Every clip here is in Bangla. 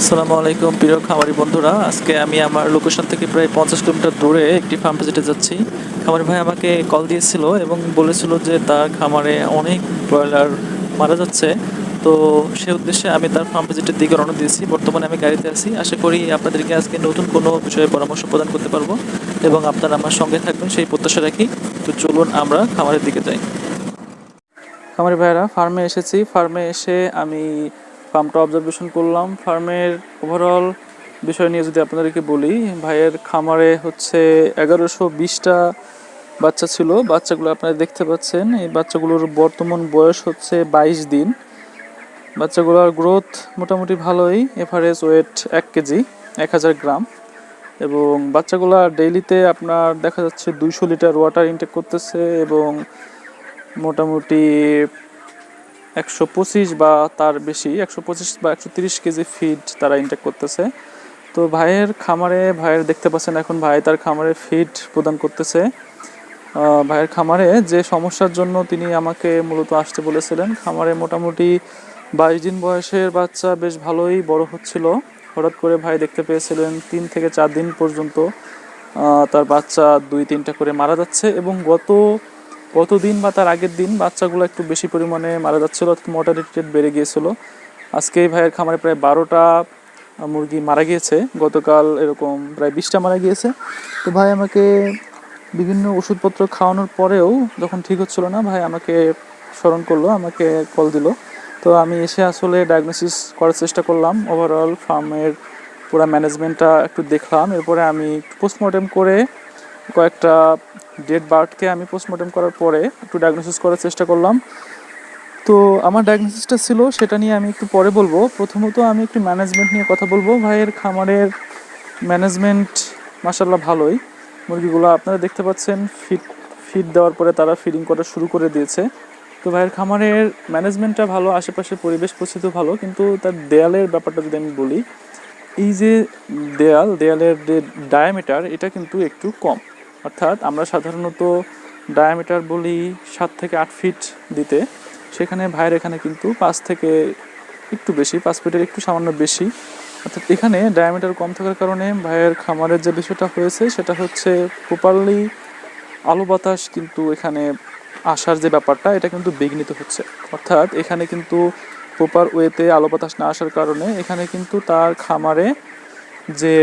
আসসালামু আলাইকুম প্রিয় খামারি বন্ধুরা, আজকে আমি আমার লোকেশন থেকে প্রায় 50 কিলোমিটার দূরে একটি ফার্ম ভিজিটে যাচ্ছি। খামারি ভাই আমাকে কল দিয়েছিল এবং বলেছিল যে তার খামারে অনেক ব্রয়লার মারা যাচ্ছে। তো সে উদ্দেশ্যে আমি তার ফার্ম ভিজিটের দিকে রওনা দিয়েছি। বর্তমানে আমি গাড়িতে আছি। আশা করি আপনাদেরকে আজকে নতুন কোনো বিষয়ে পরামর্শ প্রদান করতে পারবো এবং আপনারা আমার সঙ্গে থাকবেন সেই প্রত্যাশা রাখি। তো চলুন আমরা খামারের দিকে যাই। খামারি ভাইরা, ফার্মে এসেছি। ফার্মে এসে আমি ফার্মটা অবজারভেশন করলাম। ফার্মের ওভারঅল বিষয় নিয়ে যদি আপনাদেরকে বলি, ভাইয়ের খামারে হচ্ছে 1120টা বাচ্চা ছিল। বাচ্চাগুলো আপনারা দেখতে পাচ্ছেন। এই বাচ্চাগুলোর বর্তমান বয়স হচ্ছে 22 দিন। বাচ্চাগুলোর গ্রোথ মোটামুটি ভালোই, এভারেজ ওয়েট 1 কেজি 1000 গ্রাম। এবং বাচ্চাগুলো ডেইলিতে আপনার দেখা যাচ্ছে 200 লিটার ওয়াটার ইনটেক করতেছে এবং মোটামুটি 125 বা তার বেশি 125 বা 130 কেজি ফিড তারা ইনটেক করতেছে। তো ভাইয়ের দেখতে পাচ্ছেন, এখন ভাই তার খামারে ফিড প্রদান করতেছে। ভাইয়ের খামারে যে সমস্যার জন্য তিনি আমাকে মূলত আসতে বলেছিলেন, খামারে মোটামুটি 22 দিন বয়সের বাচ্চা বেশ ভালোই বড় হচ্ছিল। হঠাৎ করে ভাই দেখতে পেয়েছিলেন 3 থেকে 4 দিন পর্যন্ত তার বাচ্চা 2-3টা করে মারা যাচ্ছে এবং গত দিন বা তার আগের দিন বাচ্চাগুলো একটু বেশি পরিমাণে মারা যাচ্ছিল, মর্টালিটি রেট বেড়ে গিয়েছিল। আজকে ভাইয়ের খামারে প্রায় 12টা মুরগি মারা গিয়েছে। গতকাল এরকম প্রায় 20টা মারা গিয়েছে। তো ভাই আমাকে বিভিন্ন ওষুধপত্র খাওয়ানোর পরেও যখন ঠিক হচ্ছিল না, ভাই আমাকে স্মরণ করলো, আমাকে কল দিল। তো আমি এসে আসলে ডায়াগনোসিস করার চেষ্টা করলাম। ওভারঅল ফার্মের পুরো ম্যানেজমেন্টটা একটু দেখলাম। এরপরে আমি পোস্টমর্টেম করে কয়েকটা ডেড বার্ডকে আমি পোস্টমর্টেম করার পরে একটু ডায়াগনোসিস করার চেষ্টা করলাম। তো আমার ডায়াগনোসিসটা ছিল, সেটা নিয়ে আমি একটু পরে বলবো। প্রথমত আমি একটু ম্যানেজমেন্ট নিয়ে কথা বলবো। ভাইয়ের খামারের ম্যানেজমেন্ট মাশাআল্লাহ ভালোই। মুরগিগুলো আপনারা দেখতে পাচ্ছেন, ফিড দেওয়ার পরে তারা ফিডিং করা শুরু করে দিয়েছে। তো ভাইয়ের খামারের ম্যানেজমেন্টটা ভালো, আশেপাশে পরিবেশ পরিস্থিতি ভালো, কিন্তু তার দেয়ালের ব্যাপারটা যদি আমি বলি, এই যে দেয়ালের যে ডায়ামিটার, এটা কিন্তু একটু কম। অর্থাৎ আমরা সাধারণত ডায়ামিটার বলি 7 থেকে 8 ফিট দিতে, সেখানে ভাইয়ের এখানে কিন্তু 5 থেকে একটু বেশি, 5 ফিটের একটু সামান্য বেশি। অর্থাৎ এখানে ডায়ামিটার কম থাকার কারণে ভাইয়ের খামারের যে বিষয়টা হয়েছে সেটা হচ্ছে প্রপারলি আলো বাতাস কিন্তু এখানে আসার যে ব্যাপারটা, এটা কিন্তু বিঘ্নিত হচ্ছে। অর্থাৎ এখানে কিন্তু প্রপার ওয়েতে আলো বাতাস না আসার কারণে এখানে কিন্তু তার খামারে যে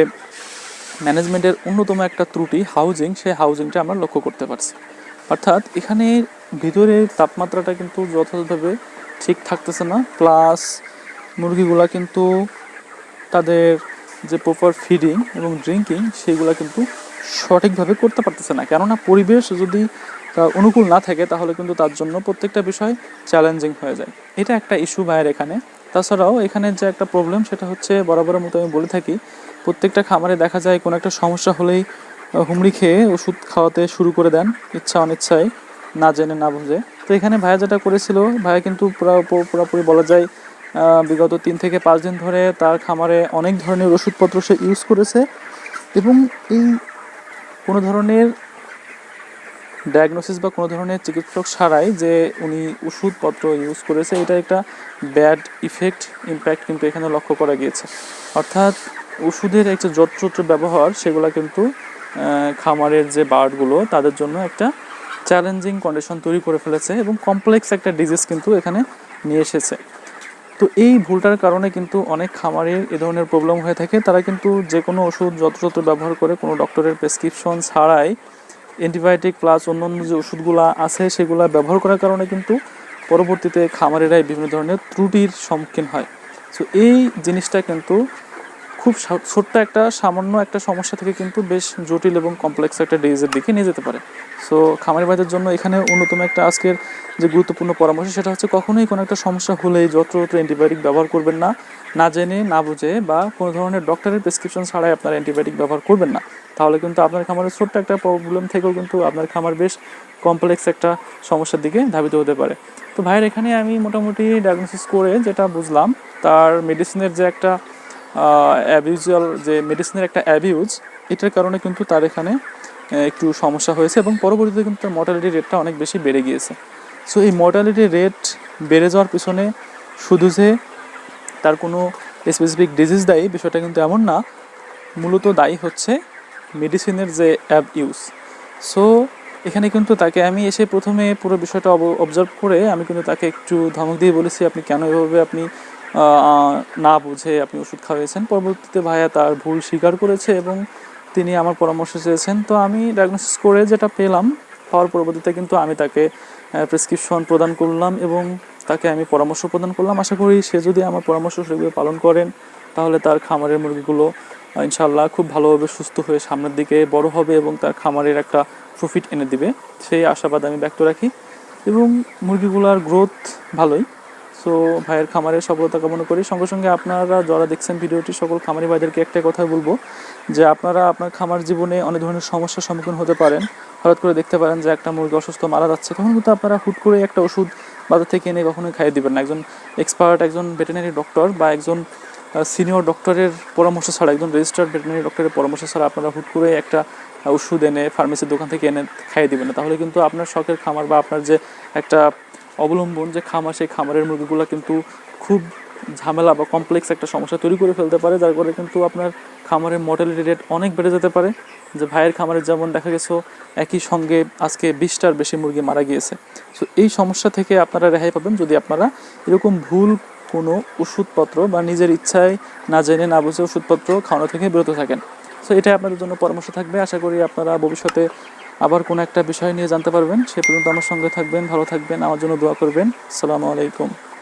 ম্যানেজমেন্টের অন্যতম একটা ত্রুটি হাউজিং, সেই হাউজিংটা আমরা লক্ষ্য করতে পারছি। অর্থাৎ এখানে ভিতরের তাপমাত্রাটা কিন্তু যথাযথভাবে ঠিক থাকতেছে না, প্লাস মুরগিগুলা কিন্তু তাদের যে প্রপার ফিডিং এবং ড্রিঙ্কিং সেইগুলো কিন্তু সঠিকভাবে করতে পারতেছে না। কেননা পরিবেশ যদি অনুকূল না থাকে তাহলে কিন্তু তার জন্য প্রত্যেকটা বিষয় চ্যালেঞ্জিং হয়ে যায়। এটা একটা ইস্যু ভাইয়ের এখানে। তাছাড়াও এখানে যে একটা প্রবলেম, সেটা হচ্ছে বরাবরের মতো আমি বলে থাকি, প্রত্যেকটা খামারে দেখা যায় কোনো একটা সমস্যা হলেই হুমড়ি খেয়ে ওষুধ খাওয়াতে শুরু করে দেন, ইচ্ছা অনিচ্ছায়, না জেনে না বুঝে। তো এখানে ভাইয়া যেটা করেছিল, ভাইয়া কিন্তু পুরোপুরি বলা যায় বিগত 3 থেকে 5 দিন ধরে তার খামারে অনেক ধরনের ওষুধপত্র সে ইউজ করেছে এবং এই কোনো ধরনের ডায়াগনোসিস বা কোনো ধরনের চিকিৎসক ছাড়াই যে উনি ওষুধপত্র ইউজ করেছে, এটা একটা ব্যাড ইম্প্যাক্ট কিন্তু এখানে লক্ষ্য করা গিয়েছে। অর্থাৎ ওষুধের একটা যত্রতত্র ব্যবহার, সেগুলো কিন্তু খামারের যে বার্ডগুলো তাদের জন্য একটা চ্যালেঞ্জিং কন্ডিশন তৈরি করে ফেলেছে এবং কমপ্লেক্স একটা ডিজিজ কিন্তু এখানে নিয়ে এসেছে। তো এই ভুলটার কারণে কিন্তু অনেক খামারের এ ধরনের প্রবলেম হয়ে থাকে। তারা কিন্তু যে কোনো ওষুধ যত্রতত্র ব্যবহার করে, কোনো ডক্টরের প্রেসক্রিপশন ছাড়াই অ্যান্টিবায়োটিক প্লাস অন্যান্য যে ওষুধগুলো আছে সেগুলো ব্যবহার করার কারণে কিন্তু পরবর্তীতে খামারেরাই বিভিন্ন ধরনের ত্রুটির সম্মুখীন হয়। সো এই জিনিসটা কিন্তু খুব ছোট্ট একটা সামান্য একটা সমস্যা থেকে কিন্তু বেশ জটিল এবং কমপ্লেক্স একটা ডিজিজের দিকে নিয়ে যেতে পারে। সো খামারি ভাইদের জন্য এখানে অন্যতম একটা আজকের যে গুরুত্বপূর্ণ পরামর্শ, সেটা হচ্ছে কখনোই কোনো একটা সমস্যা হলেই যত্রতত্র অ্যান্টিবায়োটিক ব্যবহার করবেন না, না জেনে না বুঝে বা কোনো ধরনের ডক্টরের প্রেসক্রিপশন ছাড়াই আপনার অ্যান্টিবায়োটিক ব্যবহার করবেন না। তাহলে কিন্তু আপনার খামারের ছোট্ট একটা প্রবলেম থেকেও কিন্তু আপনার খামার বেশ কমপ্লেক্স একটা সমস্যার দিকে ধাবিত হতে পারে। তো ভাইয়ের এখানে আমি মোটামুটি ডায়াগনোসিস করে যেটা বুঝলাম, তার মেডিসিনের যে একটা মেডিসিনের একটা অ্যাবিউজ, এটার কারণে কিন্তু তার এখানে একটু সমস্যা হয়েছে এবং পরবর্তীতে কিন্তু তার মর্টালিটি রেটটা অনেক বেশি বেড়ে গিয়েছে। সো এই মর্টালিটি রেট বেড়ে যাওয়ার পিছনে শুধু যে তার কোনো স্পেসিফিক ডিজিজ দায়ী, বিষয়টা কিন্তু এমন না। মূলত দায়ী হচ্ছে মেডিসিনের যে অ্যাব ইউজ। সো এখানে কিন্তু তাকে আমি এসে প্রথমে পুরো বিষয়টা অবজার্ভ করে আমি কিন্তু তাকে একটু ধমক দিয়ে বলেছি, আপনি কেন এভাবে আপনি না বুঝে আপনি ওষুধ খাওয়িয়েছেন। পরবর্তীতে ভাইয়া তার ভুল স্বীকার করেছে এবং তিনি আমার পরামর্শ চেয়েছেন। তো আমি ডায়াগনোসিস করে যেটা পেলাম, পাওয়ার পরবর্তীতে কিন্তু আমি তাকে প্রেসক্রিপশন প্রদান করলাম এবং তাকে আমি পরামর্শ প্রদান করলাম। আশা করি সে যদি আমার পরামর্শ সেগুলো পালন করেন তাহলে তার খামারের মুরগিগুলো ইনশাআল্লাহ খুব ভালোভাবে সুস্থ হয়ে সামনের দিকে বড় হবে এবং তার খামারের একটা প্রফিট এনে দিবে, সেই আশাবাদ আমি ব্যক্ত রাখি। এবং মুরগিগুলোর গ্রোথ ভালোই। সো ভাইয়ের খামারের সফলতা কামনা করি। সঙ্গে সঙ্গে আপনারা যারা দেখছেন ভিডিওটি, সকল খামারি ভাইদেরকে একটাই কথা বলবো যে আপনারা আপনার খামার জীবনে অনেক ধরনের সমস্যার সম্মুখীন হতে পারেন। হঠাৎ করে দেখতে পারেন যে একটা মুরগি অসুস্থ মারা যাচ্ছে, তখন কিন্তু আপনারা হুট করে একটা ওষুধ বাজার থেকে এনে কখনোই খাইয়ে দিবেন না। একজন এক্সপার্ট, একজন ভেটেরিনারি ডক্টর বা একজন সিনিয়র ডক্টরের পরামর্শ ছাড়া, একজন রেজিস্টার্ড ভেটেরিনারি ডক্টরের পরামর্শ ছাড়া আপনারা হুট করে একটা ওষুধ এনে ফার্মেসির দোকান থেকে এনে খাইয়ে দিবেন না। তাহলে কিন্তু আপনার শখের খামার বা আপনার যে একটা অবলম্বন যে খামার, সেই খামারের মুরগিগুলো কিন্তু খুব ঝামেলা বা কমপ্লেক্স একটা সমস্যা তৈরি করে ফেলতে পারে, যার ফলে কিন্তু আপনার খামারের মর্টালিটি রেট অনেক বেড়ে যেতে পারে। যে ভাইয়ের খামারে যেমন দেখা গেছে একই সঙ্গে আজকে 20টার বেশি মুরগি মারা গিয়েছে। সো এই সমস্যা থেকে আপনারা রেহাই পাবেন যদি আপনারা এরকম ভুল কোনো ওষুধপত্র বা নিজের ইচ্ছায় না জেনে না বুঝে ওষুধপত্র খাওয়ানো থেকে বিরত থাকেন। সো এটাই আপনাদের জন্য পরামর্শ থাকবে। আশা করি আপনারা ভবিষ্যতে আবার কোনো একটা বিষয় নিয়ে জানতে পারবেন। সে পর্যন্ত আমার সঙ্গে থাকবেন, ভালো থাকবেন, আমার জন্য দোয়া করবেন। আসসালামু আলাইকুম।